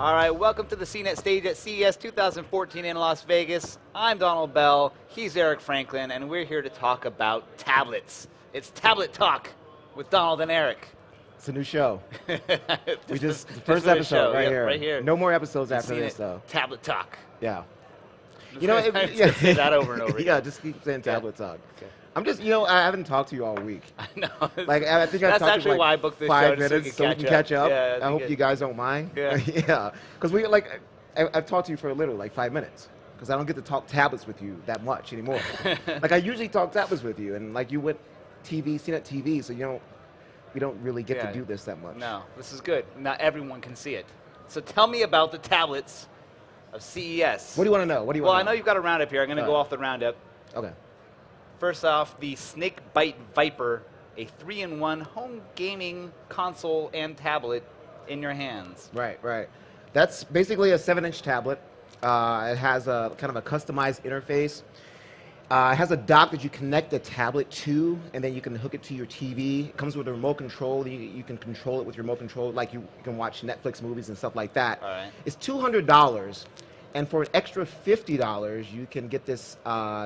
All right, welcome to the CNET stage at CES 2014 in Las Vegas. I'm Donald Bell, he's Eric Franklin, and we're here to talk about tablets. It's Tablet Talk with Donald and Eric. It's a new show. The first for the episode show. right Yep, here. right here. No more episodes after CNET this, though. Tablet Talk. Yeah. Just say that over and over again. Yeah, just keep saying Tablet Talk. Okay. I'm just, I haven't talked to you all week. I know. Like, I think I've That's talked actually to why I like booked this 5 show minutes so we can catch up. Yeah, I hope you guys don't mind. Yeah. Yeah. Because I've talked to you for literally like 5 minutes. Because I don't get to talk tablets with you that much anymore. Like, I usually talk tablets with you, and like you went CNET TV, so we don't really get to do this that much. No, this is good. Not everyone can see it. So tell me about the tablets of CES. What do you want to know? Well, I know you've got a roundup here. I'm going to go off the roundup. Okay. First off, the Snakebyte Vyper, a 3-in-1 home gaming console and tablet in your hands. Right. That's basically a 7-inch tablet. It has a kind of a customized interface. It has a dock that you connect the tablet to, and then you can hook it to your TV. It comes with a remote control. You can control it with your remote control, like you can watch Netflix movies and stuff like that. All right. It's $200, and for an extra $50, you can get this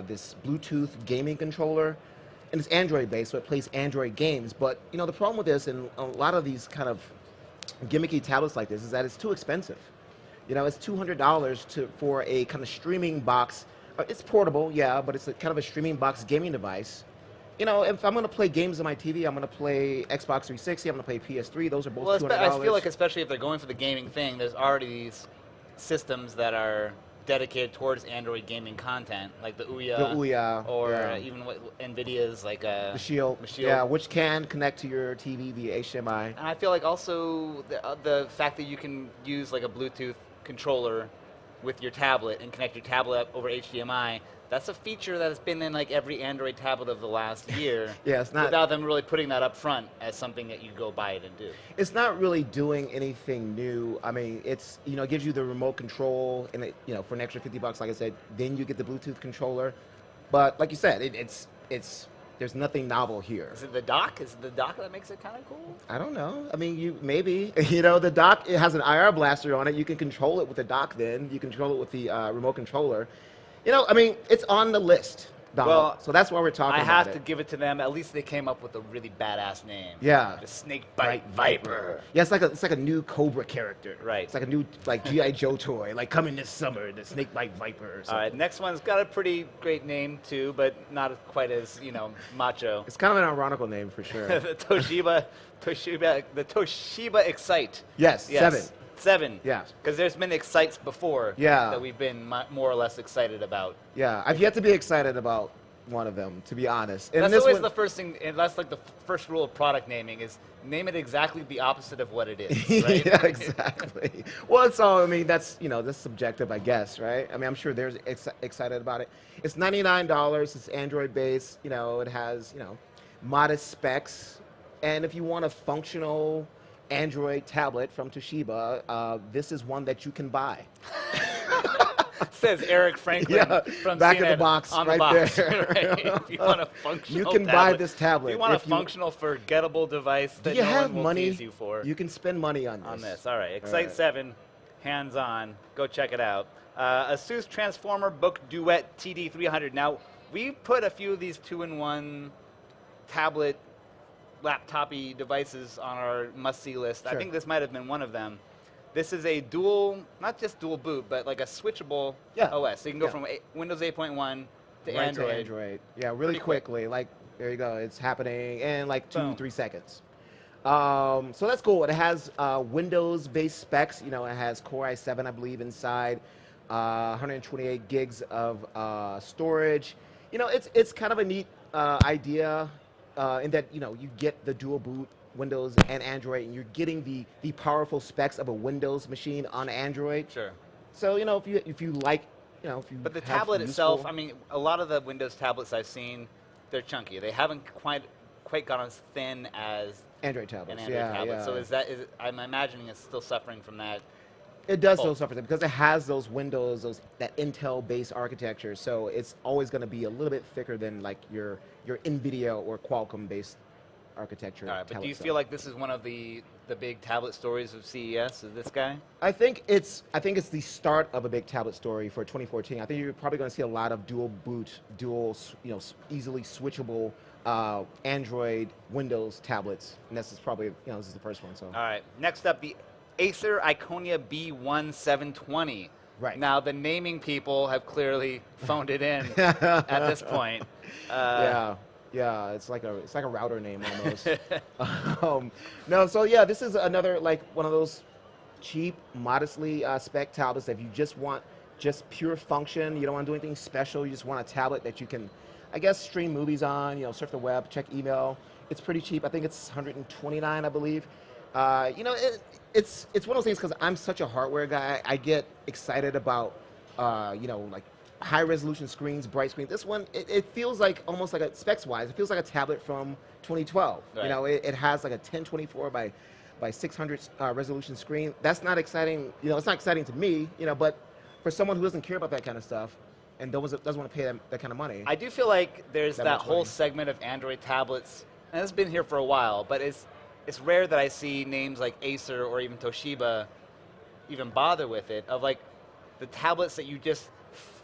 this Bluetooth gaming controller, and it's Android-based, so it plays Android games. But the problem with this, and a lot of these kind of gimmicky tablets like this, is that it's too expensive. It's $200 for a kind of streaming box. It's portable, yeah, but it's kind of a streaming box gaming device. If I'm going to play games on my TV, I'm going to play Xbox 360, I'm going to play PS3. Those are both $200. I feel like especially if they're going for the gaming thing, there's already these systems that are dedicated towards Android gaming content, like the Ouya. Or even what NVIDIA's like the Shield. Yeah, which can connect to your TV via HDMI. And I feel like also the fact that you can use like a Bluetooth controller with your tablet and connect your tablet up over HDMI, that's a feature that has been in like every Android tablet of the last year. Yeah, it's not without them really putting that up front as something that you go buy it and do. It's not really doing anything new. I mean, it's it gives you the remote control, and it for an extra $50, like I said, then you get the Bluetooth controller. But like you said, it's there's nothing novel here. Is it the dock? Is it the dock that makes it kind of cool? I don't know. I mean, maybe. The dock, it has an IR blaster on it. You can control it with the dock then. You control it with the remote controller. I mean, it's on the list, Donald. Well, so that's why we're talking about it. I have to give it to them. At least they came up with a really badass name. Yeah. The Snakebyte Vyper. Yeah, it's like a new Cobra character. Right. It's like a new G.I. Joe toy, like coming this summer, the Snakebyte Vyper or something. All right, next one's got a pretty great name too, but not quite as, macho. It's kind of an ironical name for sure. The Toshiba Excite. Yes. 7. Yeah. Because there's been Excites before that we've been more or less excited about. Yeah, I've yet to be excited about one of them, to be honest. And that's always the first thing, and that's like the first rule of product naming is name it exactly the opposite of what it is, right? Yeah, exactly. Well, it's all, that's, that's subjective, I guess, right? I mean, I'm sure there's excited about it. It's $99, it's Android-based, it has, modest specs. And if you want a functional Android tablet from Toshiba, this is one that you can buy. Says Eric Franklin from back CNET of the box, on right the box. there. Right? If you want a functional you can tablet, buy this tablet. If you want a functional, forgettable device that no one will tease you for. You can spend money on this. All right. Excite 7, hands-on. Go check it out. ASUS Transformer Book Duet TD300. Now, we put a few of these 2-in-1 tablet laptop-y devices on our must-see list. Sure. I think this might have been one of them. This is a dual, not just dual boot, but like a switchable OS. So you can go from Windows 8.1 to Android. Yeah, really quickly. Like, there you go. It's happening in like 2-3 seconds. So that's cool. It has Windows-based specs. It has Core i7, I believe, inside. 128 gigs of storage. It's kind of a neat idea in that, you get the dual boot Windows and Android, and you're getting the powerful specs of a Windows machine on Android. Sure. So if you like, if you. But the tablet itself, I mean, a lot of the Windows tablets I've seen, they're chunky. They haven't quite got as thin as Android tablets. An Android tablet. So I'm imagining it's still suffering from that. It does still suffer because it has those Windows, that Intel-based architecture. So it's always going to be a little bit thicker than like your NVIDIA or Qualcomm-based architecture. All right, but do you tablet feel stuff. like this is one of the big tablet stories of CES? Is this guy? I think it's the start of a big tablet story for 2014. I think you're probably going to see a lot of dual boot, easily switchable Android, Windows tablets, and this is probably this is the first one. So All right. Next up, the ACER Iconia B1720. Right. Now, the naming people have clearly phoned it in at this point. Yeah, it's like a router name almost. No, so yeah, this is another like one of those cheap, modestly spec tablets that if you just want just pure function, you don't want to do anything special, you just want a tablet that you can, I guess, stream movies on, surf the web, check email. It's pretty cheap. I think it's 129, I believe. It's one of those things because I'm such a hardware guy. I get excited about, like high resolution screens, bright screens. This one, it feels like almost like a specs wise, it feels like a tablet from 2012. Right. It has like a 1024 by 600 resolution screen. That's not exciting. It's not exciting to me. But for someone who doesn't care about that kind of stuff and doesn't want to pay that kind of money. I do feel like there's that much whole money. segment of Android tablets, and it's been here for a while, but it's rare that I see names like Acer or even Toshiba even bother with it, of like the tablets that you just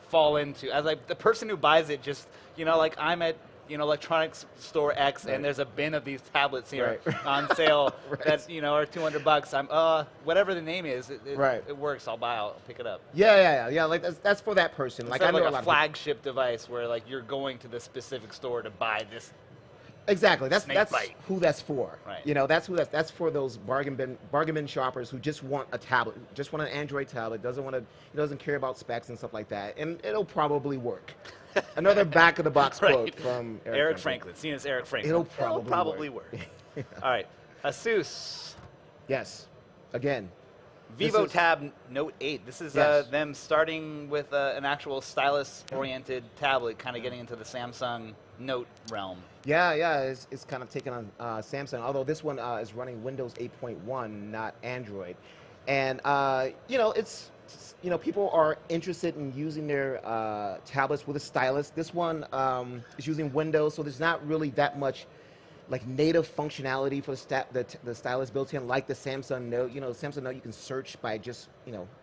fall into. As like the person who buys it just, like I'm at, electronics store X Right. and there's a bin of these tablets here Right. on sale Right. that, are $200. I'm, whatever the name is, Right. it works. I'll pick it up. Yeah. Like that's for that person. Like Instead I of know like a lot a of people- flagship device where like you're going to the specific store to buy this. Exactly. That's Snakebyte. who that's for. Right. That's for those bargain bin shoppers who just want a tablet, just want an Android tablet, doesn't care about specs and stuff like that, and it'll probably work. Another back of the box Right. quote from Eric Franklin. Seen as Eric Franklin. It'll probably work. All right. ASUS. Yes. Again. This is- VivoTab Note 8. This is Yes. them starting with an actual stylus-oriented tablet, kind of getting into the Samsung Note realm. Yeah. It's kind of taken on Samsung, although this one is running Windows 8.1, not Android. And it's people are interested in using their tablets with a stylus. This one is using Windows, so there's not really that much like native functionality for the stylus built in, like the Samsung Note. Samsung Note you can search by just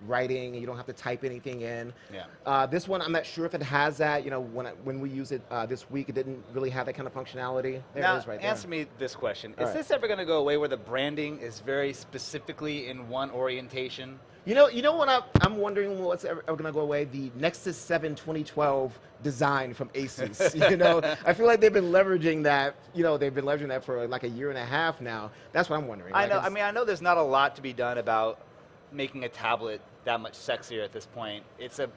writing, and you don't have to type anything in. Yeah. This one I'm not sure if it has that. When we use it this week, it didn't really have that kind of functionality. There Now, it is right there. answer me this question. All Is right. this ever going to go away where the branding is very specifically in one orientation? You know what I'm wondering what's ever going to go away? The Nexus 7 2012 design from ASUS. I feel like they've been leveraging that. They've been leveraging that for like a year and a half now. That's what I'm wondering. I Like, know. it's- I know there's not a lot to be done about making a tablet that much sexier at this point. It's a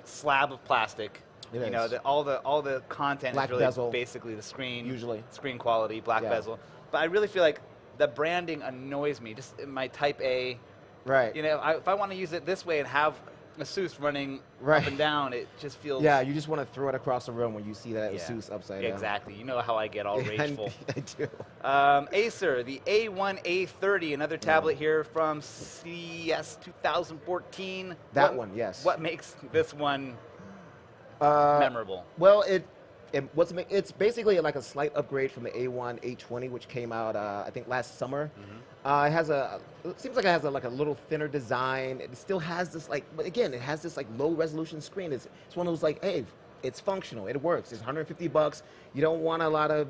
slab of plastic. It is. All the content Black is really bezel, basically the screen. usually. Screen quality, black Yeah. bezel. But I really feel like the branding annoys me. Just in my Type A. Right. If I want to use it this way and have ASUS running Right. up and down, it just feels. Yeah, you just want to throw it across the room when you see that Yeah. ASUS upside Yeah, down. exactly. You know how I get all Yeah, rageful. I do. Acer, the A1A30, another tablet here from CES 2014. That one, yes. What makes this one Uh, memorable? Well, it's basically like a slight upgrade from the A1 820, which came out I think last summer. It seems like it has a little thinner design. It still has this but again, it has this low resolution screen. It's one of those hey, it's functional. It works. It's $150. You don't want a lot of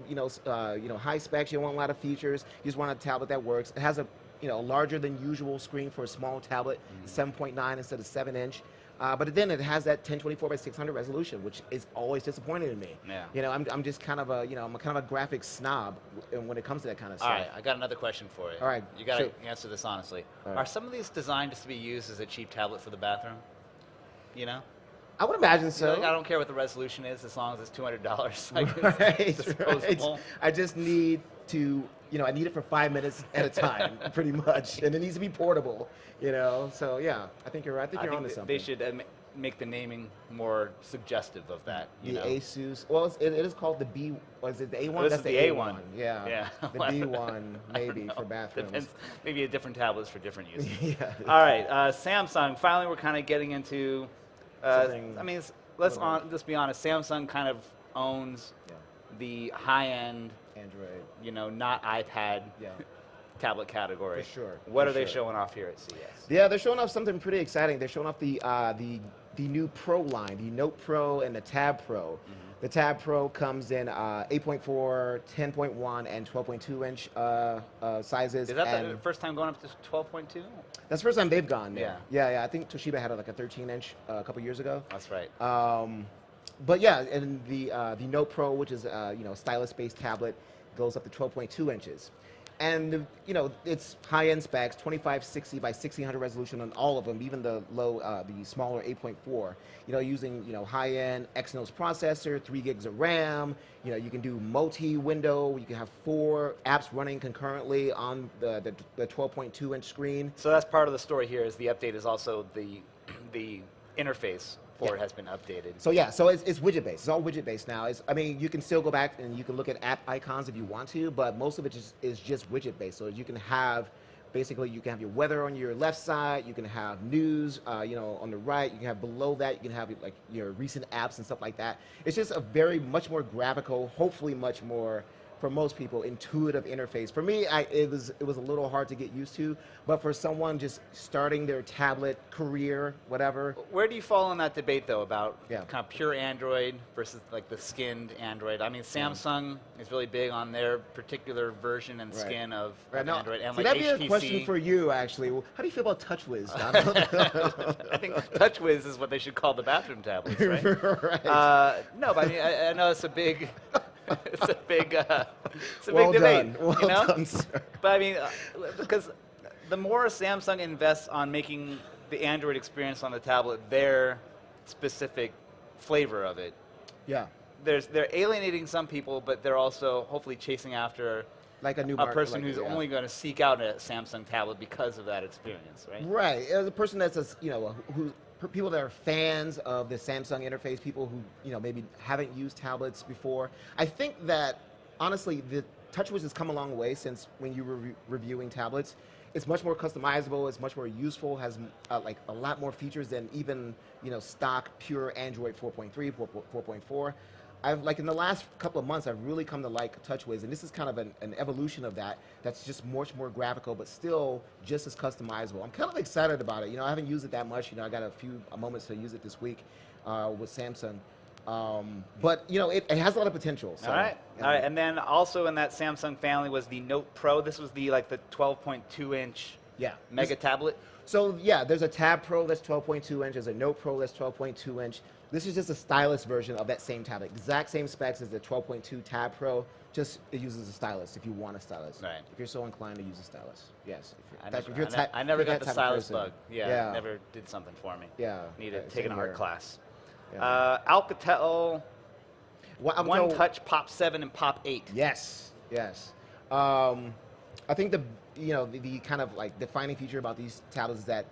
high specs. You don't want a lot of features. You just want a tablet that works. It has a larger than usual screen for a small tablet, 7.9 instead of 7-inch. But then it has that 1024 by 600 resolution, which is always disappointing to me. Yeah. I'm just kind of I'm kind of a graphics snob when it comes to that kind of stuff. All right, I got another question for you. All right, You got to shoot. answer this honestly. All right. Are some of these designed just to be used as a cheap tablet for the bathroom? I would imagine so. I don't care what the resolution is as long as it's $200. Right, It's disposable. right. I just need to, I need it for 5 minutes at a time, pretty much, and it needs to be portable, So yeah, I think you're right. I think you're onto something. They should make the naming more suggestive of that. The ASUS. Well, it is called the B. Was it the A1? This That's is the A1. Yeah. Yeah. The B1 maybe for bathrooms. Depends. Maybe a different tablets for different uses. Yeah. All right, Samsung. Finally, we're kind of getting into. Something I mean, let's be honest. Samsung kind of owns the high-end Android. you know, not iPad Yeah. tablet category. For sure, What for are they sure. showing off here at CES? Yeah, they're showing off something pretty exciting. They're showing off the new Pro line, the Note Pro and the Tab Pro. The Tab Pro comes in 8.4, 10.1, and 12.2 inch sizes. Is that and the first time going up to 12.2? that's the first time they've gone there. Yeah. Yeah. I think Toshiba had like a 13 inch a couple years ago. That's right. But yeah, and the Note Pro, which is you know, stylus-based tablet, goes up to 12.2 inches. And you know, it's high-end specs, 2560 by 1600 resolution on all of them, even the the smaller 8.4. You know, using, you know, high-end Exynos processor, 3 gigs of RAM. You know, you can do multi-window. You can have 4 apps running concurrently on the 12.2 inch screen. So that's part of the story here. Is the update is also the interface for it has been updated. So yeah, so it's widget based. It's all widget based now. I mean, you can still go back and you can look at app icons if you want to, but most of it is just widget based. So you can have, basically, you can have your weather on your left side. You can have news, you know, on the right. You can have below that. You can have like your recent apps and stuff like that. It's just a much more graphical, hopefully much more, for most people, intuitive interface. For me, it was a little hard to get used to, but for someone just starting their tablet career, whatever. Where do you fall in that debate, though, about Yeah. kind of pure Android versus like the skinned Android? I mean, Samsung is really big on their particular version and skin of No, Android, and so like that'd HTC. be a question for you, actually. Well, how do you feel about TouchWiz, Don? I think TouchWiz is what they should call the bathroom tablets, right? Right. No, but I mean, I know it's a big, it's a big Well debate, done. Well you know? done, sir. But I mean, because the more Samsung invests on making the Android experience on the tablet their specific flavor of it, Yeah. they're alienating some people, but they're also hopefully chasing after Like a new a person like, who's yeah. only going to seek out a Samsung tablet because of that experience, right? Right. As a person that's, you know, people that are fans of the Samsung interface, people who, you know, maybe haven't used tablets before. I think that, honestly, the TouchWiz has come a long way since when you were reviewing tablets. It's much more customizable. It's much more useful. Has like a lot more features than even, you know, stock pure Android 4.3, 4.4. I've, like, in the last couple of months, I've really come to like TouchWiz, and this is kind of an evolution of that. That's just much more graphical, but still just as customizable. I'm kind of excited about it. You know, I haven't used it that much. You know, I got a few moments to use it this week with Samsung. But you know, it has a lot of potential. So, All right, you all right, know. and then also in that Samsung family was the Note Pro. This was the 12.2 inch Yeah. mega tablet. So yeah, there's a Tab Pro that's 12.2 inch. There's a Note Pro that's 12.2 inch. This is just a stylus version of that same tablet. Exact same specs as the 12.2 Tab Pro. Just it uses a stylus if you want a stylus. Right. If you're so inclined to use a stylus. Yes. I never got the stylus bug. Yeah, it never did something for me. Yeah. Needed taking an art class. Yeah. Alcatel One Touch Pop 7 and Pop 8. Yes, yes. I think the kind of like defining feature about these tablets is that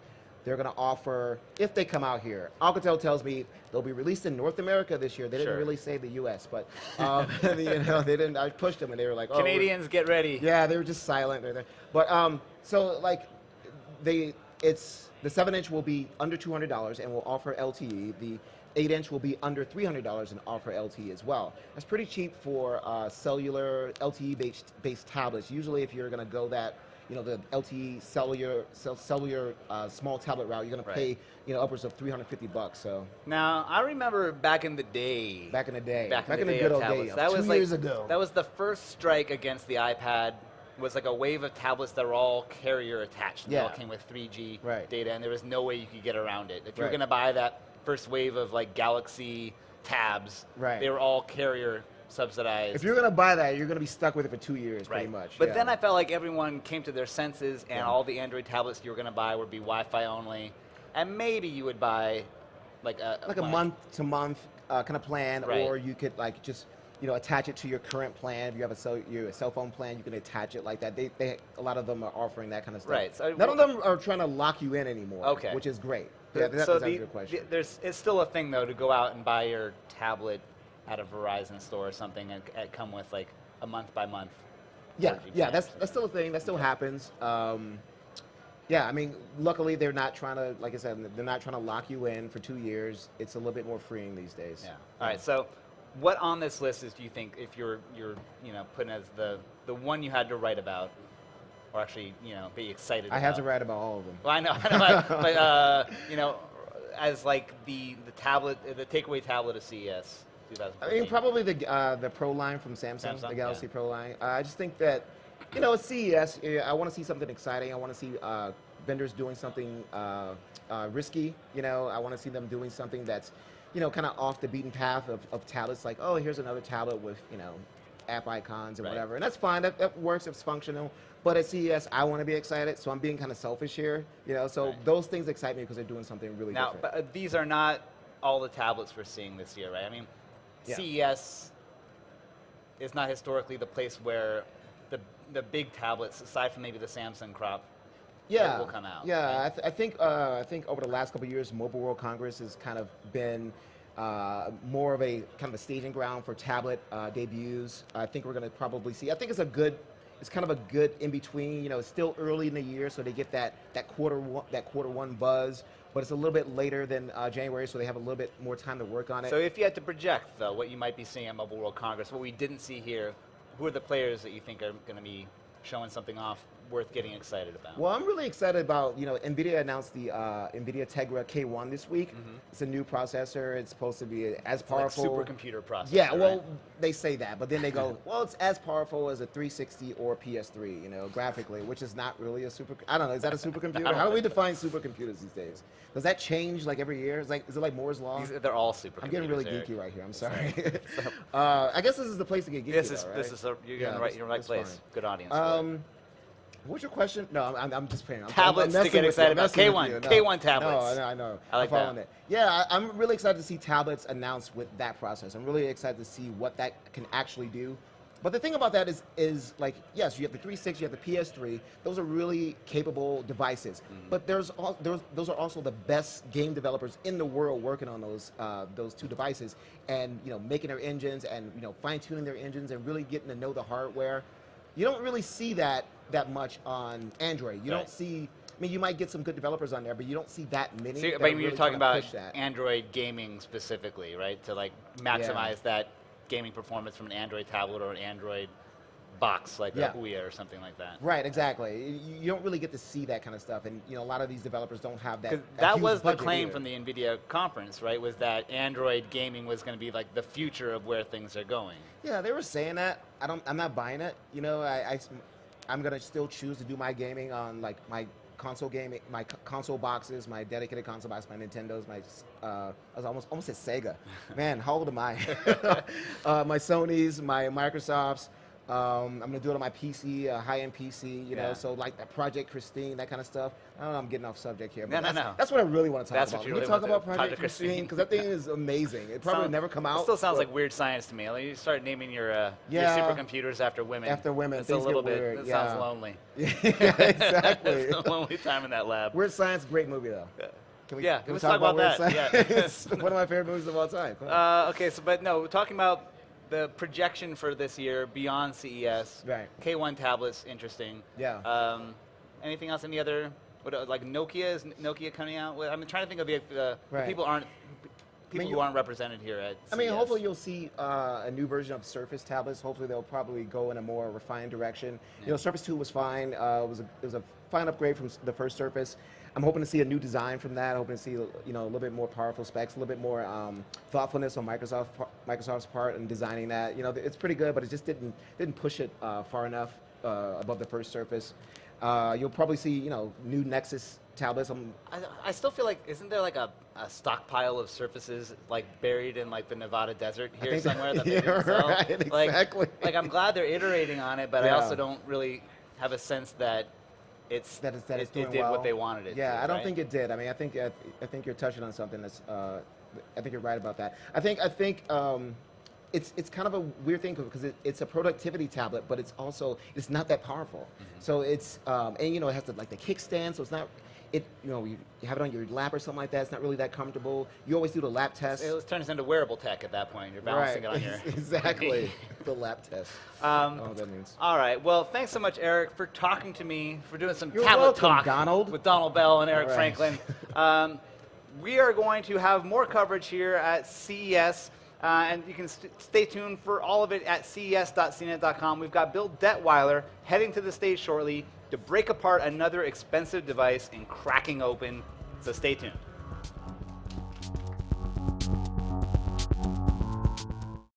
they're going to offer, if they come out here, Alcatel tells me they'll be released in North America this year. They didn't really say the U.S., but you know, they didn't. I pushed them, and they were like, "Oh, Canadians, get ready." Yeah, they were just silent. They're there. But so like, the 7-inch will be under $200 and will offer LTE. The 8-inch will be under $300 and offer LTE as well. That's pretty cheap for cellular LTE-based tablets. Usually, if you're going to go that, you know, the LTE cellular small tablet route, you're going to pay, you know, upwards of $350. So now I remember back in the day. Back in the day good of old tablets. days. That was 2 like, years ago. That was the first strike against the iPad. Was like a wave of tablets that were all carrier attached. And They all came with 3G data, and there was no way you could get around it. If you were going to buy that first wave of like Galaxy tabs, they were all carrier subsidized. If you're going to buy that, you're going to be stuck with it for 2 years, pretty much. But then I felt like everyone came to their senses, and all the Android tablets you were going to buy would be Wi-Fi only, and maybe you would buy like a month-to-month kind of plan, or you could like just, you know, attach it to your current plan. If you have a cell phone plan, you can attach it like that. A lot of them are offering that kind of stuff. Right. So none of them are trying to lock you in anymore. Okay. Which is great. Yeah, that's a good question. It's still a thing though to go out and buy your tablet at a Verizon store or something and come with like a month by month. Yeah, that's still a thing. That still happens. Yeah, I mean, luckily they're not trying to, like I said, they're not trying to lock you in for 2 years. It's a little bit more freeing these days. Yeah. All right. So what on this list do you think, if you're putting as the one you had to write about, or actually be excited about? I had to write about all of them. Well, I know, but as like the tablet, the takeaway tablet of CES 2014. I mean, probably the Pro line from Samsung, the Galaxy Pro line. I just think that, at CES, I want to see something exciting. I want to see vendors doing something risky. I want to see them doing something that's, kind of off the beaten path of tablets. Like, oh, here's another tablet with, app icons and whatever. And that's fine. That works. It's functional. But at CES, I want to be excited, so I'm being kind of selfish here. So those things excite me because they're doing something really different. But these are not all the tablets we're seeing this year, right? I mean, CES is not historically the place where the big tablets, aside from maybe the Samsung crop, will come out. Yeah, right? I think over the last couple of years, Mobile World Congress has kind of been more of a kind of a staging ground for tablet debuts. I think we're going to probably see. I think it's kind of a good in between. It's still early in the year, so they get that quarter one buzz. But it's a little bit later than January, so they have a little bit more time to work on it. So if you had to project, though, what you might be seeing at Mobile World Congress, what we didn't see here, who are the players that you think are going to be showing something off worth getting excited about? Well, I'm really excited about, NVIDIA announced the NVIDIA Tegra K1 this week. Mm-hmm. It's a new processor. It's supposed to be as powerful. Like supercomputer processor. Yeah, well, right? They say that, but then they go, well, it's as powerful as a 360 or PS3, graphically, which is not really a super. I don't know. Is that a supercomputer? How do we define supercomputers these days? Does that change like every year? Is it like Moore's law? They're all supercomputers. I'm getting really geeky right here. I'm sorry. I guess this is the place to get geeky. You're in the right place. Fine. Good audience. What's your question? No, I'm just playing. Tablets to get excited about. K1. K1 tablets. No, I know. I like that. It. Yeah, I'm really excited to see tablets announced with that process. I'm really excited to see what that can actually do. But the thing about that is like, yes, you have the 360, you have the PS3. Those are really capable devices. Mm-hmm. But those are also the best game developers in the world working on those two devices, and making their engines and fine tuning their engines and really getting to know the hardware. You don't really see that much on Android. You don't see. I mean, you might get some good developers on there, but you don't see that many. So, but you're talking about Android gaming specifically, right? To like maximize that gaming performance from an Android tablet or an Android box like a Ouya or something like that. Right, exactly. You don't really get to see that kind of stuff, and a lot of these developers don't have that. That was the claim from the NVIDIA conference, right? Was that Android gaming was going to be like the future of where things are going. Yeah, they were saying that. I'm not buying it. I'm gonna still choose to do my gaming on like my console gaming, my console boxes, my dedicated console box, my Nintendos, I was almost at Sega. Man, how old am I? My Sonys, my Microsofts. I'm gonna do it on my PC, high-end PC, so like that Project Christine, that kind of stuff. I don't know, I'm getting off subject here, but that's what I really want to talk about. Can we talk about Project Christine? Because that thing is amazing. It probably never come out. It still sounds like weird science to me. Like you start naming your supercomputers after women. It's a little bit. Weird. It sounds lonely. Yeah, exactly. It's a lonely time in that lab. Weird Science, great movie though. Can we talk about that? Yeah. It's one of my favorite movies of all time. Okay, but we're talking about the projection for this year beyond CES. Right. K1 tablets, interesting. Yeah. Anything else? Any other? Like Nokia? Is Nokia coming out? I'm trying to think of the people who aren't represented here at CES. I mean, hopefully you'll see a new version of Surface tablets. Hopefully they'll probably go in a more refined direction. Surface 2 was fine. It was a fine upgrade from the first Surface. I'm hoping to see a new design from that. I'm hoping to see a little bit more powerful specs, a little bit more thoughtfulness on Microsoft's part in designing that. It's pretty good, but it just didn't push it far enough above the first Surface. You'll probably see new Nexus tablets. I still feel like, isn't there like a stockpile of Surfaces like buried in like the Nevada desert here somewhere that they didn't sell? Right, exactly. Like I'm glad they're iterating on it, but I also don't really have a sense that it did what they wanted it to. Yeah, I don't think it did. I mean, I think you're touching on something that's. I think you're right about that. I think it's kind of a weird thing because it's a productivity tablet, but it's not that powerful. Mm-hmm. So it's and it has the kickstand, so it's not. You have it on your lap or something like that. It's not really that comfortable. You always do the lap test. It turns into wearable tech at that point. You're balancing it on your exactly the lap test. That means. All right. Well, thanks so much, Eric, for talking to me, for doing some You're tablet welcome, talk Donald. with Donald Bell and Eric Franklin. We are going to have more coverage here at CES. And you can stay tuned for all of it at ces.cnet.com. We've got Bill Detweiler heading to the stage shortly to break apart another expensive device and cracking open, so stay tuned.